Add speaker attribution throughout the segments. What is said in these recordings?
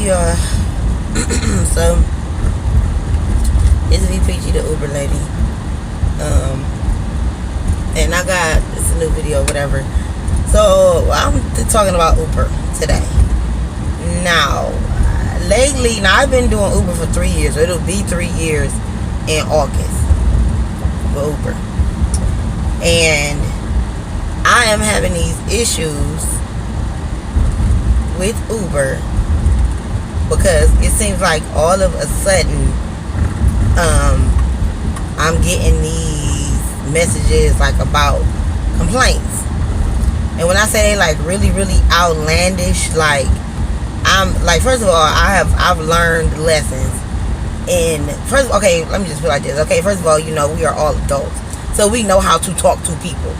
Speaker 1: Hey y'all. So it's VPG, the Uber lady. And I got it's a new video, whatever. So I'm talking about Uber today. Now, lately, I've been doing Uber for 3 years. It'll be 3 years in August for Uber, and I am having these issues with Uber because it seems like all of a sudden I'm getting these messages like about complaints, and when I say like really outlandish, like I'm like, first of all, I've learned lessons. And first, okay, let me just put it like this. Okay, first of all, we are all adults, so we know how to talk to people.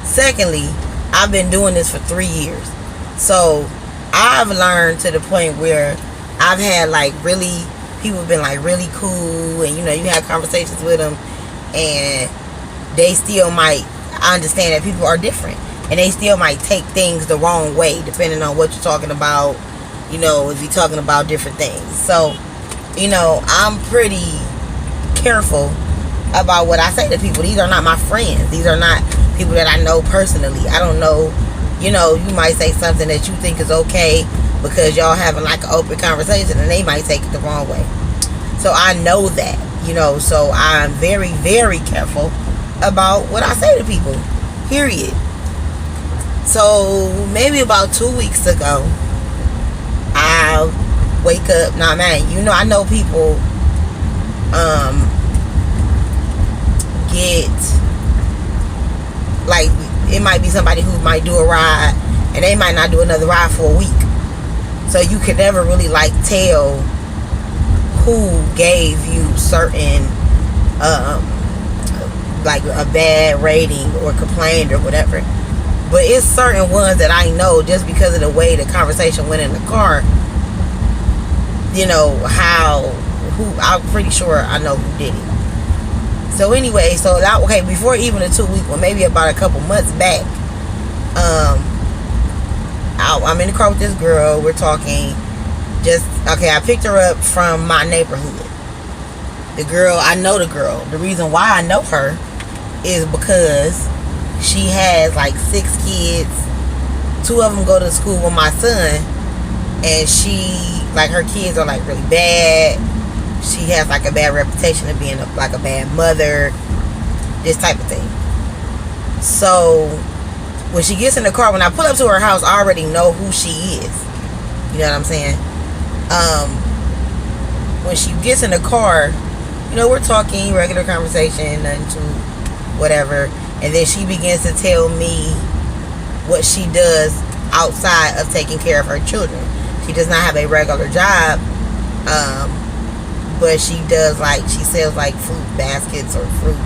Speaker 1: Secondly, I've been doing this for 3 years, so I've learned to the point where I've had like really, people have been like really cool, and you had conversations with them, and they still might, I understand that people are different, and they still might take things the wrong way depending on what you're talking about, if you're talking about different things. So I'm pretty careful about what I say to people. These are not my friends. These are not people that I know personally. I don't know, you might say something that you think is okay because y'all having like an open conversation, and they might take it the wrong way. So I know that, so I'm very careful about what I say to people, period. So maybe about 2 weeks ago, I wake up. Nah, man, I know people get like, it might be somebody who might do a ride and they might not do another ride for a week, so you can never really like tell who gave you certain like a bad rating or complained or whatever. But it's certain ones that I know just because of the way the conversation went in the car. I'm pretty sure I know who did it. So anyway, before even the 2 week, well, maybe about a couple months back, I'm in the car with this girl. We're talking. I picked her up from my neighborhood. I know the girl. The reason why I know her is because she has like 6 kids. 2 of them go to school with my son, and her kids are like really bad. She has like a bad reputation of being a bad mother, this type of thing. So when she gets in the car, when I pull up to her house, I already know who she is. You know what I'm saying? When she gets in the car, we're talking regular conversation, nothing too whatever, and then she begins to tell me what she does outside of taking care of her children. She does not have a regular job, but she does she sells like fruit baskets or fruit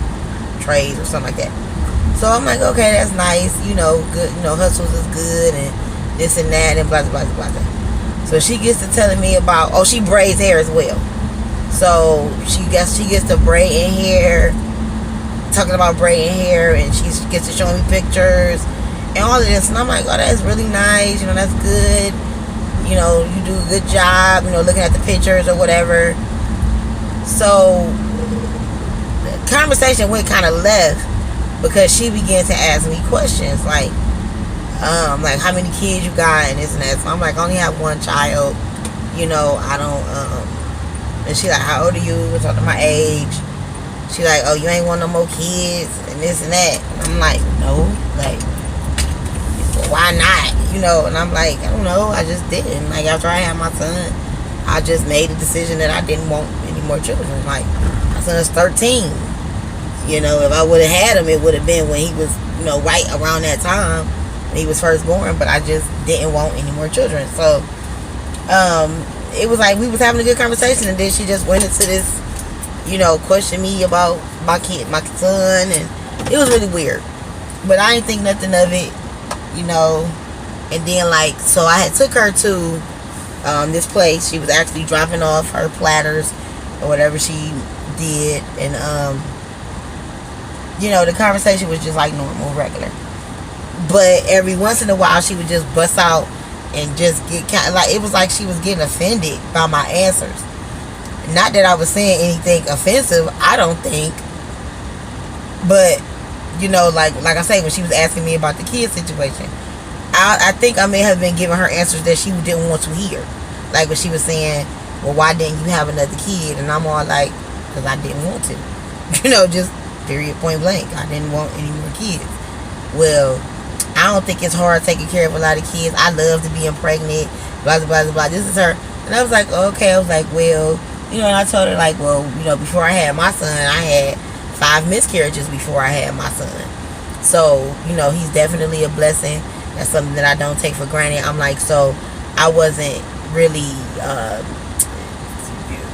Speaker 1: trays or something like that. So I'm like, okay, that's nice, good, hustles is good and this and that and blah blah blah blah. So she gets to telling me about, she braids hair as well. So she gets to braiding hair, talking about braiding hair, and she gets to show me pictures and all of this, and I'm like, oh, that's really nice, that's good. You do a good job, looking at the pictures or whatever. So the conversation went kind of left because she began to ask me questions like how many kids you got and this and that. So I'm like, I only have 1 child. I don't. And she like, how old are you? We're talking my age. She like, oh, you ain't want no more kids and this and that. And I'm like, no, why not? And I'm like, I don't know, I just didn't. After I had my son, I just made a decision that I didn't want any more children. My son's 13. If I would have had him, it would have been when he was, right around that time when he was first born, but I just didn't want any more children. So, it was like we was having a good conversation, and then she just went into this, question me about my son, and it was really weird. But I didn't think nothing of it, And then so I had took her to this place. She was actually dropping off her platters or whatever she did, and the conversation was just like normal, regular. But every once in a while, she would just bust out and just get kind of like, it was like she was getting offended by my answers. Not that I was saying anything offensive, I don't think, but you know, like I say, when she was asking me about the kid situation, I think I may have been giving her answers that she didn't want to hear. Like when she was saying, well, why didn't you have another kid? And I'm all like, because I didn't want to. You know, just period, point blank. I didn't want any more kids. Well, I don't think it's hard taking care of a lot of kids. I love to be pregnant, blah, blah, blah, blah. This is her. And I was like, okay. I was like, well, you know, and I told her, like, well, you know, before I had my son, I had 5 miscarriages before I had my son. So, you know, he's definitely a blessing. That's something that I don't take for granted. I'm like, so I wasn't really,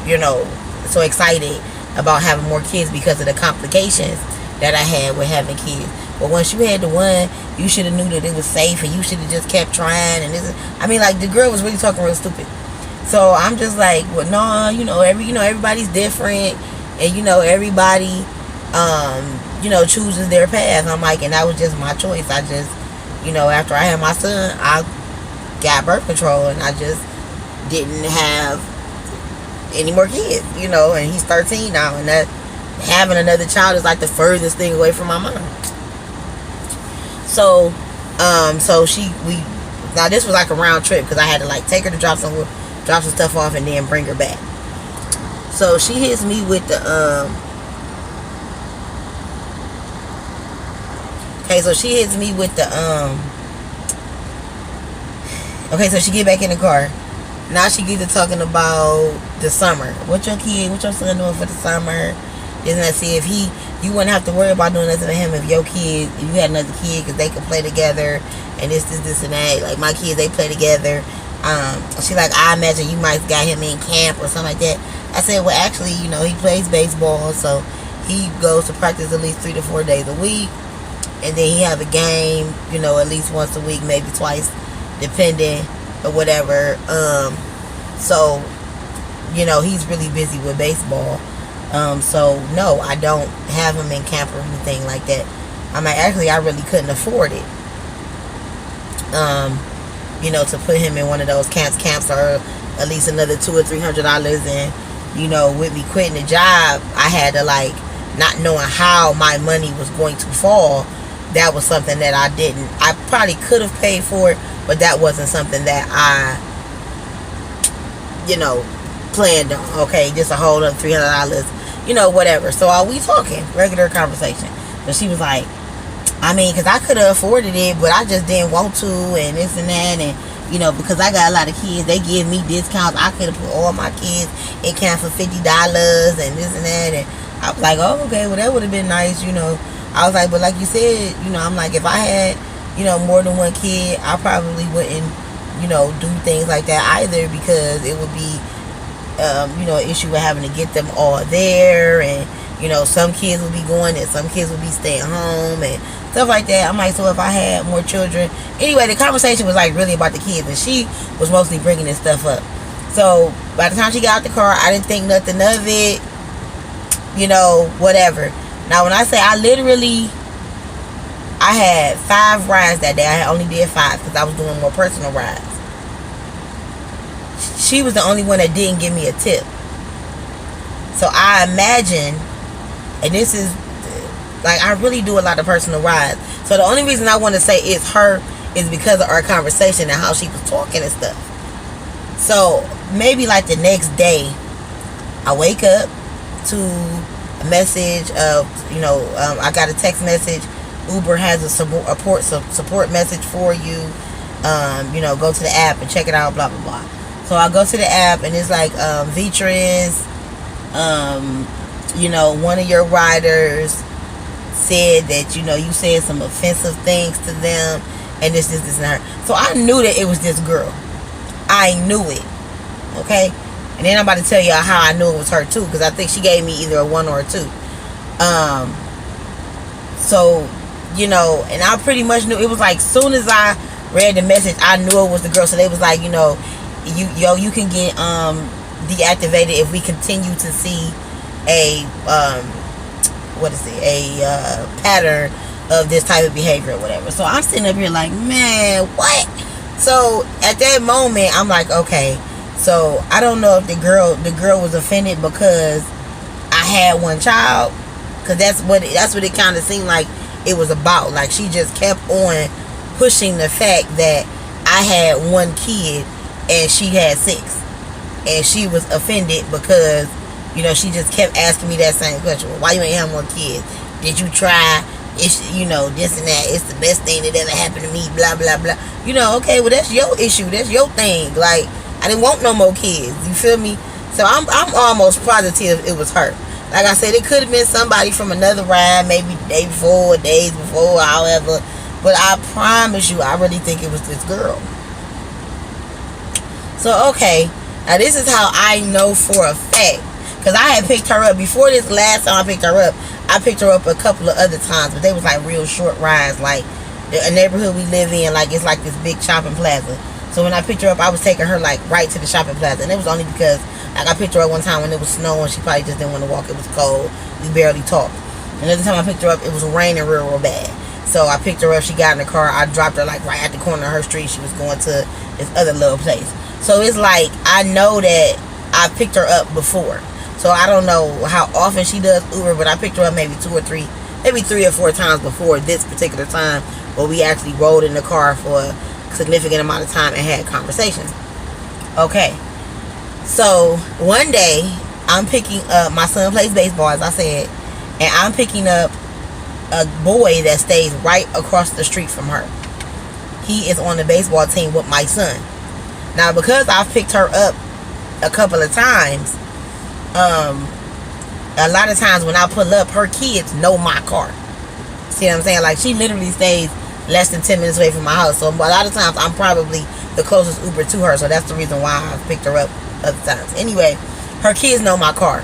Speaker 1: you know, so excited about having more kids because of the complications that I had with having kids. But once you had the one, you should have knew that it was safe, and you should have just kept trying. And this, I mean, like, the girl was really talking real stupid. So I'm just like, well, no, you know, everybody's different, and you know, everybody, you know, chooses their path. I'm like, and that was just my choice. I just, you know, after I had my son, I got birth control, and I just didn't have any more kids, you know, and he's 13 now, and that having another child is like the furthest thing away from my mind. So, now this was like a round trip because I had to like take her to drop some stuff off and then bring her back. So she hits me with the okay, so she hits me with the okay, so she get back in the car. Now she gets to talking about the summer. What your son doing for the summer? Isn't that, see if you wouldn't have to worry about doing nothing with him if your kid, if you had another kid, because they could play together and this and that. Like my kids, they play together. She like, I imagine you might got him in camp or something like that. I said, well, actually, you know, he plays baseball, so he goes to practice at least 3 to 4 days a week, and then he have a game, you know, at least once a week, maybe twice, depending or whatever. So, you know, he's really busy with baseball. So no, I don't have him in camp or anything like that. I'm like, actually, I really couldn't afford it. You know, to put him in one of those camps are at least another $200 or $300. And, you know, with me quitting the job, I had to, like, not knowing how my money was going to fall. That was something that I probably could have paid for it, but that wasn't something that I, you know, planned on. Okay, just a whole other $300, you know, whatever. So are we talking regular conversation? So she was like, I mean, because I could have afforded it, but I just didn't want to, and this and that, and, you know, because I got a lot of kids, they give me discounts. I could have put all my kids in camp for $50 and this and that, and I was like, oh, okay, well, that would have been nice, you know. I was like, but like you said, you know, I'm like, if I had, you know, more than one kid, I probably wouldn't, you know, do things like that either, because it would be, you know, an issue with having to get them all there, and, you know, some kids will be going and some kids will be staying home and stuff like that. I'm like, so if I had more children, anyway, the conversation was like really about the kids, and she was mostly bringing this stuff up. So by the time she got out the car, I didn't think nothing of it, you know, whatever. Now when I say I had 5 rides that day. I only did 5 because I was doing more personal rides. She was the only one that didn't give me a tip. So I imagine, and this is, like, I really do a lot of personal rides. So the only reason I want to say it's her is because of our conversation and how she was talking and stuff. So maybe like the next day, I wake up to a message of, you know, I got a text message. Uber has a support message for you. You know, go to the app and check it out, blah, blah, blah. So I go to the app and it's like, Vitris, you know, one of your riders said that, you know, you said some offensive things to them, and this, and her. So I knew that it was this girl. I knew it. Okay? And then I'm about to tell you how I knew it was her too, because I think she gave me either a 1 or a 2. So, you know, and I pretty much knew. It was like, soon as I read the message, I knew it was the girl. So they was like, you know, you can get deactivated if we continue to see a pattern of this type of behavior or whatever. So I'm sitting up here like, man, what? So at that moment, I'm like, okay. So I don't know if the girl was offended because I had one child, because that's what it kind of seemed like it was about. Like, she just kept on pushing the fact that I had one kid and she had six, and she was offended because, you know, she just kept asking me that same question. Well, why you ain't have more kids? Did you try? It's, you know, this and that. It's the best thing that ever happened to me. Blah blah blah. You know, okay, well, that's your issue. That's your thing. Like, I didn't want no more kids. You feel me? So I'm almost positive it was her. Like I said, it could have been somebody from another ride, maybe the day before, days before, however. But I promise you, I really think it was this girl. So, okay. Now, this is how I know for a fact. Because I had picked her up. Before this last time I picked her up, I picked her up a couple of other times. But they was like real short rides. Like, a neighborhood we live in, like, it's like this big shopping plaza. So when I picked her up, I was taking her, like, right to the shopping plaza. And it was only because, like, I picked her up one time when it was snowing. She probably just didn't want to walk. It was cold. We barely talked. Another time I picked her up, it was raining real bad. So I picked her up. She got in the car. I dropped her, like, right at the corner of her street. She was going to this other little place. So it's like, I know that I picked her up before. So I don't know how often she does Uber, but I picked her up maybe 2 or 3, maybe 3 or 4 times before this particular time, where we actually rode in the car for a significant amount of time and had conversations. Okay. So one day, I'm picking up, my son plays baseball, as I said, and I'm picking up a boy that stays right across the street from her. He is on the baseball team with my son. Now, because I've picked her up a couple of times, a lot of times when I pull up, her kids know my car. See what I'm saying? Like, she literally stays less than 10 minutes away from my house. So a lot of times I'm probably the closest Uber to her. So that's the reason why I've picked her up other times. Anyway, her kids know my car.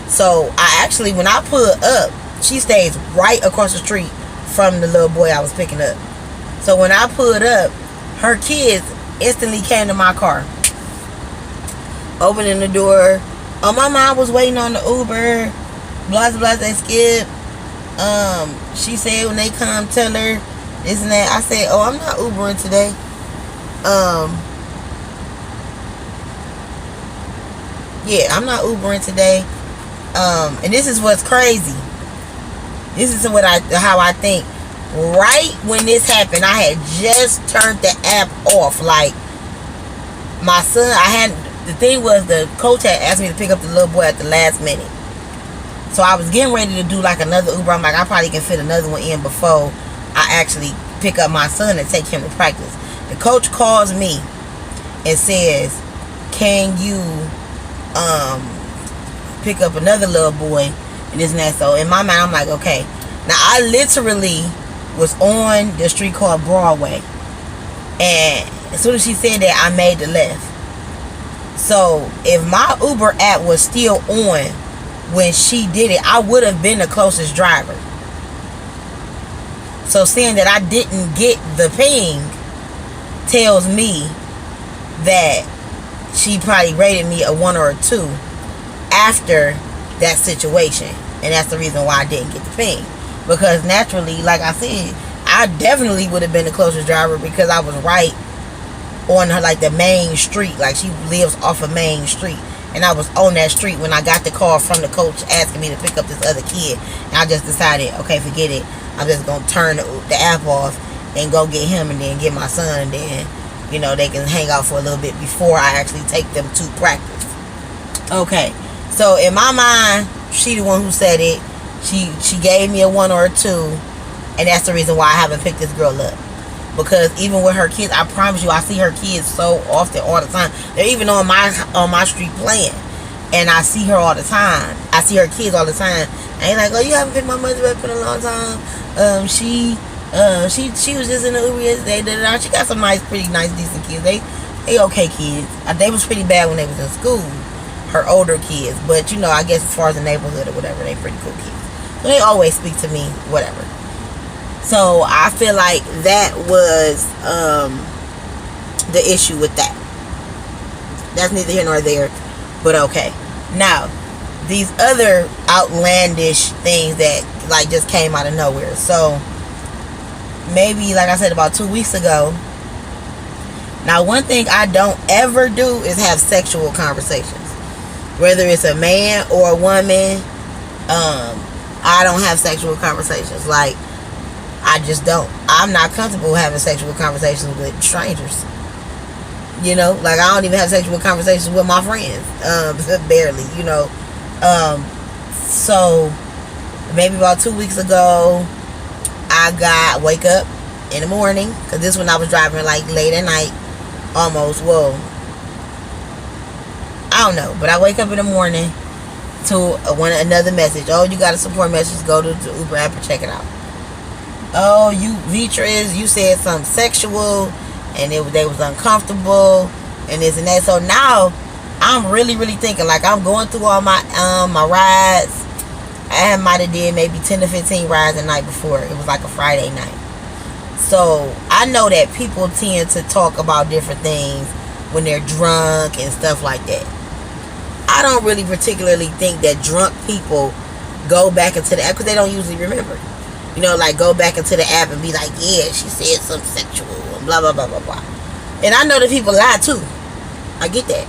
Speaker 1: So I actually, when I pull up, she stays right across the street from the little boy I was picking up. So when I pulled up, her kids instantly came to my car, opening the door. Oh, my mom was waiting on the Uber. Blah blah. They skip. She said when they come, tell her this and that. I said, oh, I'm not Ubering today. Yeah, I'm not Ubering today. And this is what's crazy. This is how I think. Right when this happened, I had just turned the app off. Like, my son, the thing was, the coach had asked me to pick up the little boy at the last minute. So I was getting ready to do like another Uber. I'm like, I probably can fit another one in before I actually pick up my son and take him to practice. The coach calls me and says, can you pick up another little boy and this and that. So in my mind, I'm like, okay. Now, I literally was on the street called Broadway, and as soon as she said that, I made the left. So if my Uber app was still on when she did it, I would have been the closest driver. So seeing that I didn't get the ping tells me that she probably rated me a 1 or a 2 after that situation. And that's the reason why I didn't get the ping. Because naturally, like I said, I definitely would have been the closest driver because I was right on her, like the main street. Like, she lives off of Main Street. And I was on that street when I got the call from the coach asking me to pick up this other kid. And I just decided, okay, forget it. I'm just going to turn the app off and go get him and then get my son. And then, you know, they can hang out for a little bit before I actually take them to practice. Okay. So in my mind, she the one who said it. She gave me a 1 or a 2. And that's the reason why I haven't picked this girl up. Because even with her kids, I promise you, I see her kids so often, all the time. They're even on my street playing. And I see her all the time. I see her kids all the time. I ain't like, oh, you haven't picked my mother up in a long time. She was just in the Uber yesterday. She got some pretty nice, decent kids. They okay kids. They was pretty bad when they was in school. Her older kids. But, you know, I guess as far as the neighborhood or whatever, they pretty cool kids. So they always speak to me, whatever. So I feel like that was the issue with that. That's neither here nor there, but okay. Now, these other outlandish things that like just came out of nowhere. So maybe, like I said, about 2 weeks ago. Now, one thing I don't ever do is have sexual conversations. Whether it's a man or a woman, I don't have sexual conversations. Like, I just don't. I'm not comfortable having sexual conversations with strangers. You know, like I don't even have sexual conversations with my friends. Barely, you know. So maybe about 2 weeks ago, I wake up in the morning, because this when I was driving like late at night, almost. Well, I don't know, but I wake up in the morning to another message. Oh, you got a support message? Go to the Uber app and check it out. Oh, you Beatrice, you said something sexual, and they was uncomfortable, and this and that. So now I'm really thinking, like, I'm going through all my my rides. I might have did maybe 10 to 15 rides the night before. It was like a Friday night. So I know that people tend to talk about different things when they're drunk and stuff like that. I don't really particularly think that drunk people go back into the app, because they don't usually remember. You know, like, go back into the app and be like, yeah, she said something sexual and blah, blah, blah, blah, blah. And I know that people lie too. I get that.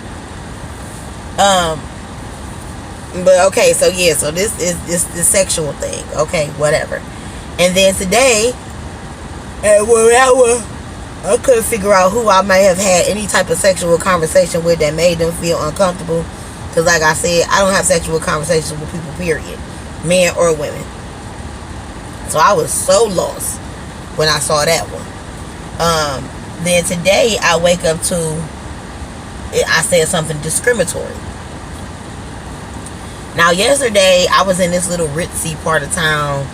Speaker 1: But okay, so yeah, so this is the sexual thing. Okay, whatever. And then today, at 1 hour, I couldn't figure out who I may have had any type of sexual conversation with that made them feel uncomfortable. Because like I said, I don't have sexual conversations with people, period. Men or women. So I was so lost when I saw that one. Then today, I wake up to, I said something discriminatory. Now yesterday, I was in this little ritzy part of town.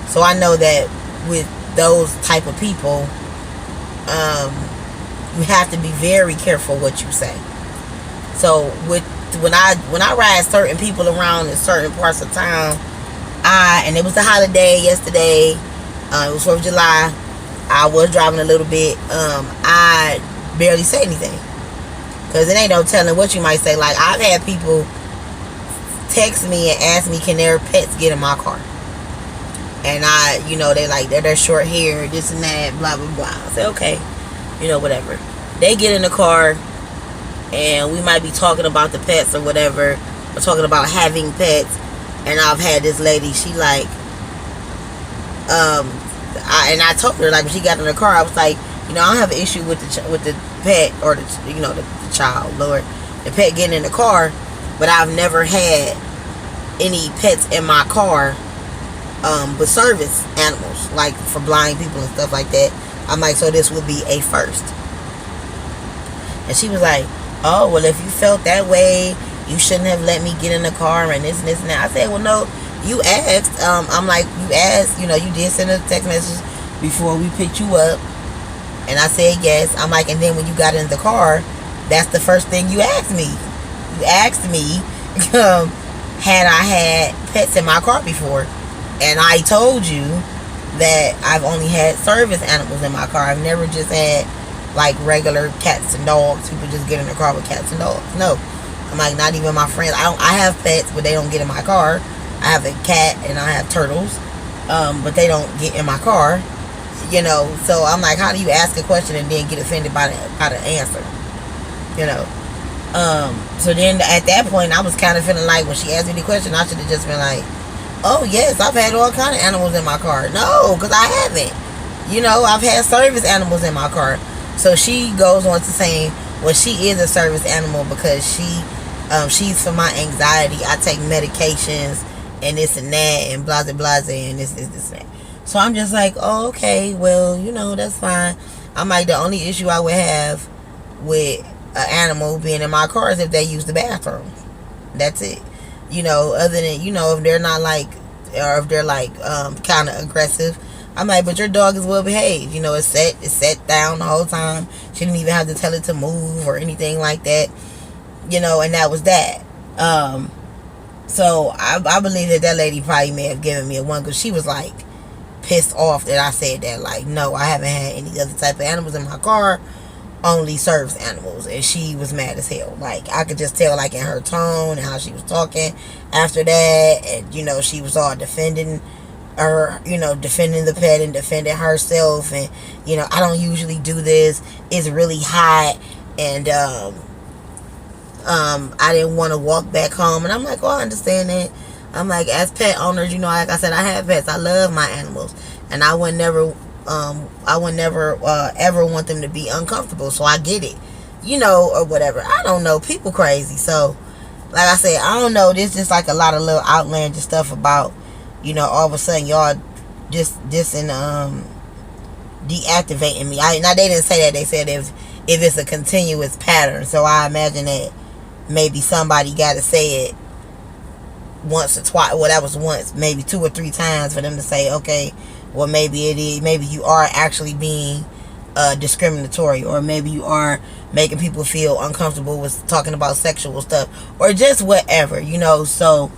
Speaker 1: So I know that with those type of people, you have to be very careful what you say. So when I ride certain people around in certain parts of town, and it was a holiday yesterday, it was 4th of July, I was driving a little bit, I barely say anything, because it ain't no telling what you might say. Like, I've had people text me and ask me, can their pets get in my car? And they're short hair, this and that, blah, blah, blah. I say, okay, whatever. They get in the car, and we might be talking about the pets or whatever, or talking about having pets. And I've had this lady, she like, I told her, like, when she got in the car, I was like, I don't have an issue with the pet, or the child, Lord, the pet getting in the car, but I've never had any pets in my car, but service animals, like for blind people and stuff like that. I'm like, so this would be a first. And she was like, oh, well, if you felt that way, you shouldn't have let me get in the car and this and this and that. I said, well, no, you asked. I'm like, you asked, you did send a text message before we picked you up. And I said, yes. I'm like, and then when you got in the car, that's the first thing you asked me. You asked me, had I had pets in my car before? And I told you that I've only had service animals in my car. I've never just had, like, regular cats and dogs. People just get in the car with cats and dogs. No. I'm like, not even my friends. I have pets, but they don't get in my car. I have a cat and I have turtles, but they don't get in my car. So I'm like, how do you ask a question and then get offended by the answer? So then at that point, I was kind of feeling like when she asked me the question, I should have just been like, oh yes, I've had all kind of animals in my car. No, because I haven't. I've had service animals in my car. So she goes on to saying, well, she is a service animal because she's for my anxiety. I take medications and this and that and blah, blah, blah, and this and that. So I'm just like, oh, okay, well, that's fine. I'm like, the only issue I would have with an animal being in my car is if they use the bathroom. That's it. Other than, if they're not like, or if they're like kind of aggressive. I'm like, but your dog is well behaved. It's set down the whole time. She didn't even have to tell it to move or anything like that. And that was that. So I believe that lady probably may have given me a 1, because she was like pissed off that I said that. Like, no, I haven't had any other type of animals in my car, only service animals. And she was mad as hell. Like, I could just tell, like, in her tone and how she was talking after that. And she was all defending or, you know, defending the pet and defending herself, and, you know, I don't usually do this, it's really hot, and I didn't want to walk back home. And I'm like, oh, I understand that. I'm like, as pet owners, you know, like I said, I have pets, I love my animals, and I would never ever want them to be uncomfortable, so I get it, you know, or whatever. I don't know, people crazy. So like I said, I don't know, there's just like a lot of little outlandish stuff about, you know, all of a sudden y'all just deactivating me. Now they didn't say that, they said if it's a continuous pattern, so I imagine that maybe somebody got to say it once or twice. Well, that was once, maybe 2 or 3 times for them to say, okay, well, maybe it is, maybe you are actually being discriminatory, or maybe you are making people feel uncomfortable with talking about sexual stuff, or just whatever, you know. So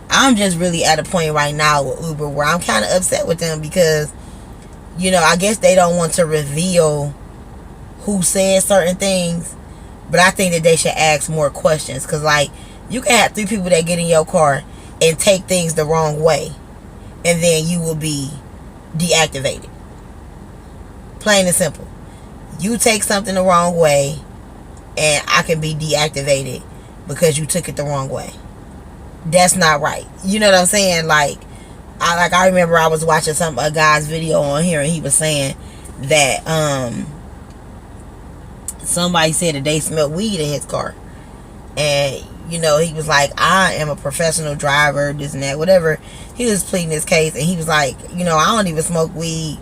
Speaker 1: I'm just really at a point right now with Uber where I'm kind of upset with them, because, you know, I guess they don't want to reveal who said certain things, but I think that they should ask more questions, because, like, you can have 3 people that get in your car and take things the wrong way, and then you will be deactivated. Plain and simple. You take something the wrong way, and I can be deactivated because you took it the wrong way. That's not right. You know what I'm saying? Like I remember I was watching a guy's video on here, and he was saying that somebody said that they smelled weed in his car, and, you know, he was like, I am a professional driver, this and that, whatever. He was pleading his case, and he was like, you know, I don't even smoke weed.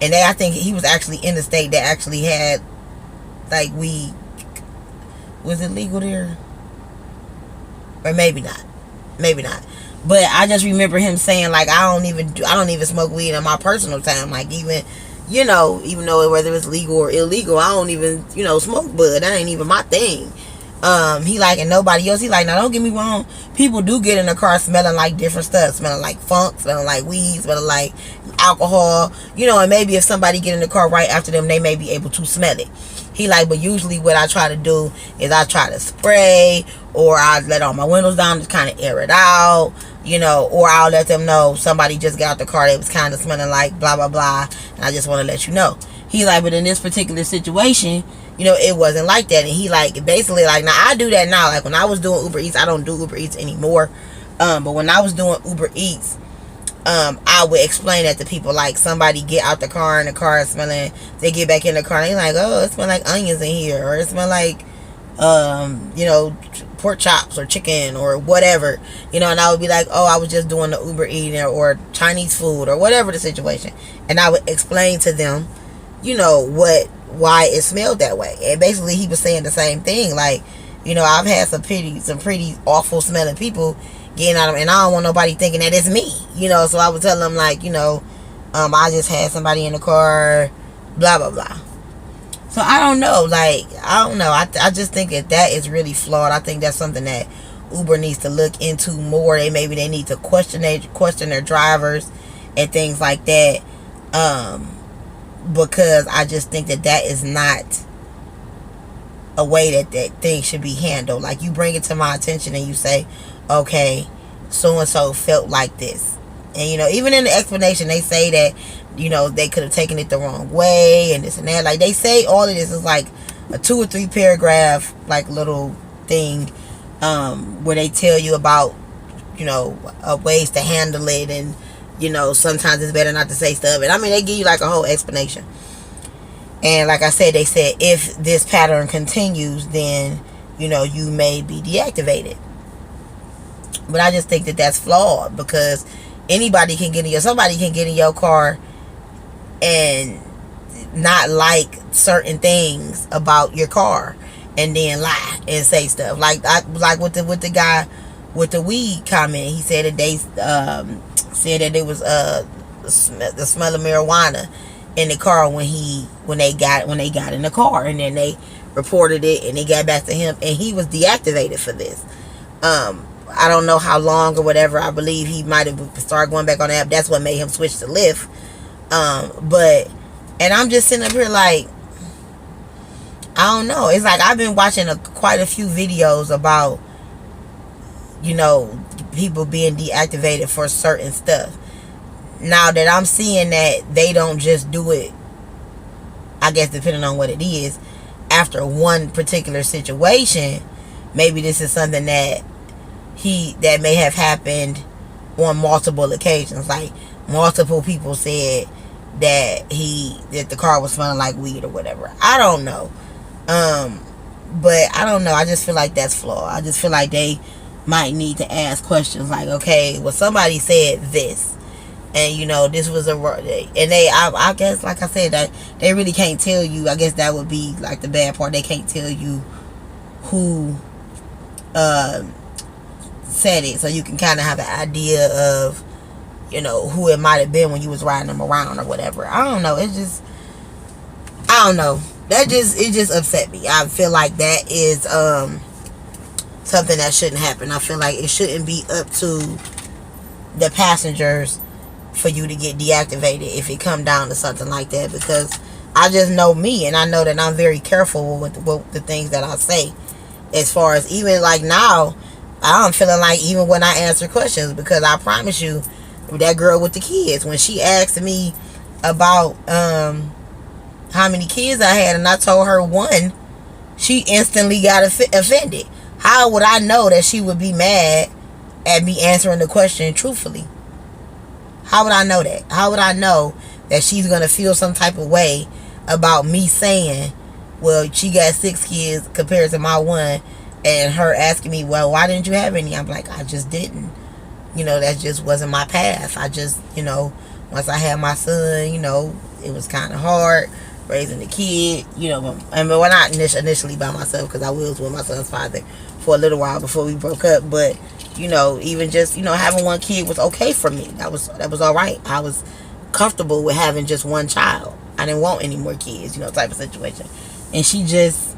Speaker 1: And I think he was actually in the state that actually had, like, weed. Was it legal there? Or maybe not. Maybe not. But I just remember him saying, like, I don't even smoke weed in my personal time. Like, even, you know, even though whether it's legal or illegal, I don't even, you know, smoke bud. That ain't even my thing. He like, and nobody else. He like, now don't get me wrong, people do get in the car smelling like different stuff, smelling like funk, smelling like weed, smelling like alcohol, you know, and maybe if somebody get in the car right after them, they may be able to smell it. He like, but usually what I try to do is I try to spray, or I let all my windows down to kind of air it out, you know, or I'll let them know somebody just got out the car that was kind of smelling like blah blah blah, and I just want to let you know. He like, but in this particular situation, you know, it wasn't like that. And he like, basically like, now I do that now. Like when I was doing Uber Eats, I don't do Uber Eats anymore. But when I was doing Uber Eats, I would explain that to people. Like, somebody get out the car and the car is smelling, they get back in the car and they like, oh, it smells like onions in here, or it smells like you know, pork chops or chicken or whatever, you know. And I would be like, oh, I was just doing the Uber eating, or Chinese food, or whatever the situation. And I would explain to them, you know, why it smelled that way. And basically he was saying the same thing. Like, you know, I've had some pretty awful smelling people getting out of, and I don't want nobody thinking that it's me, you know. So I would tell them, like, you know, I just had somebody in the car, blah blah blah. So I don't know, like, I don't know. I just think that is really flawed. I think that's something that Uber needs to look into more. Maybe they need to question their drivers and things like that. Because I just think that is not a way that thing should be handled. Like, you bring it to my attention and you say, okay, so and so felt like this, and, you know, even in the explanation they say that, you know, they could have taken it the wrong way and this and that. Like, they say all of this is like a 2 or 3 paragraph like little thing, where they tell you about, you know, ways to handle it, and, you know, sometimes it's better not to say stuff. And I mean, they give you like a whole explanation. And like I said, they said if this pattern continues, then, you know, you may be deactivated. But I just think that that's flawed, because somebody can get in your car and not like certain things about your car, and then lie and say stuff like with the guy with the weed comment. He said that they said that it was the smell of marijuana in the car when they got in the car, and then they reported it and they got back to him, and he was deactivated for this. I don't know how long or whatever. I believe he might have started going back on the app. That's what made him switch to Lyft. And I'm just sitting up here like, I don't know. It's like I've been watching quite a few videos about, you know, people being deactivated for certain stuff. Now that I'm seeing that they don't just do it, I guess depending on what it is, after one particular situation, maybe this is something that may have happened on multiple occasions. Like multiple people said that the car was smelling like weed or whatever. I don't know. But I don't know. I just feel like that's flawed. I just feel like they might need to ask questions like, okay, well, somebody said this, and this was and I guess, like I said, that they really can't tell you. I guess that would be like the bad part. They can't tell you who said it, so you can kind of have an idea of who it might have been when you was riding them around or whatever. I don't know. I don't know. It just upset me. I feel like that is something that shouldn't happen. I feel like it shouldn't be up to the passengers for you to get deactivated if it come down to something like that, because I just know me, and I know that I'm very careful with the things that I say, as far as even like now I'm feeling like even when I answer questions, because I promise you, that girl with the kids, when she asked me about how many kids I had and I told her one, she instantly got offended. How would I know that she would be mad at me answering the question truthfully? How would I know that? How would I know that she's going to feel some type of way about me saying, well, she got 6 kids compared to my one, and her asking me, well, why didn't you have any? I'm like, I just didn't. That just wasn't my path. I just, once I had my son, it was kind of hard raising the kid, and well, not initially by myself, because I was with my son's father for a little while before we broke up. But even just having one kid was okay for me. That was all right. I was comfortable with having just one child. I didn't want any more kids, type of situation. And she just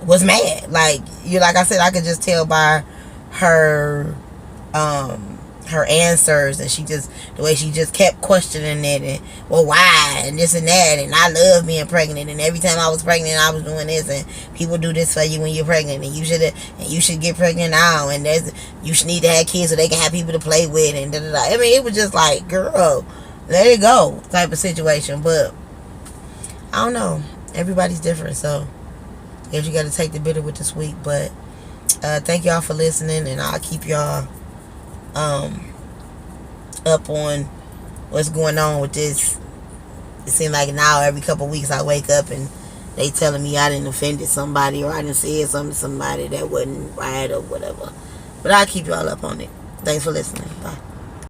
Speaker 1: was mad. Like I said, I could just tell by her answers, and the way she just kept questioning it, and well, why, and this and that, and I love being pregnant, and every time I was pregnant I was doing this, and people do this for you when you're pregnant, and you should get pregnant now, and you should need to have kids so they can have people to play with, and I mean, it was just like, girl, let it go type of situation. But I don't know, everybody's different, so I guess you got to take the bitter with the sweet. But thank y'all for listening, and I'll keep y'all up on what's going on with this. It seems like now every couple of weeks I wake up and they telling me I didn't offended somebody, or I didn't say something to somebody that wasn't right or whatever. But I'll keep y'all up on it. Thanks for listening. Bye.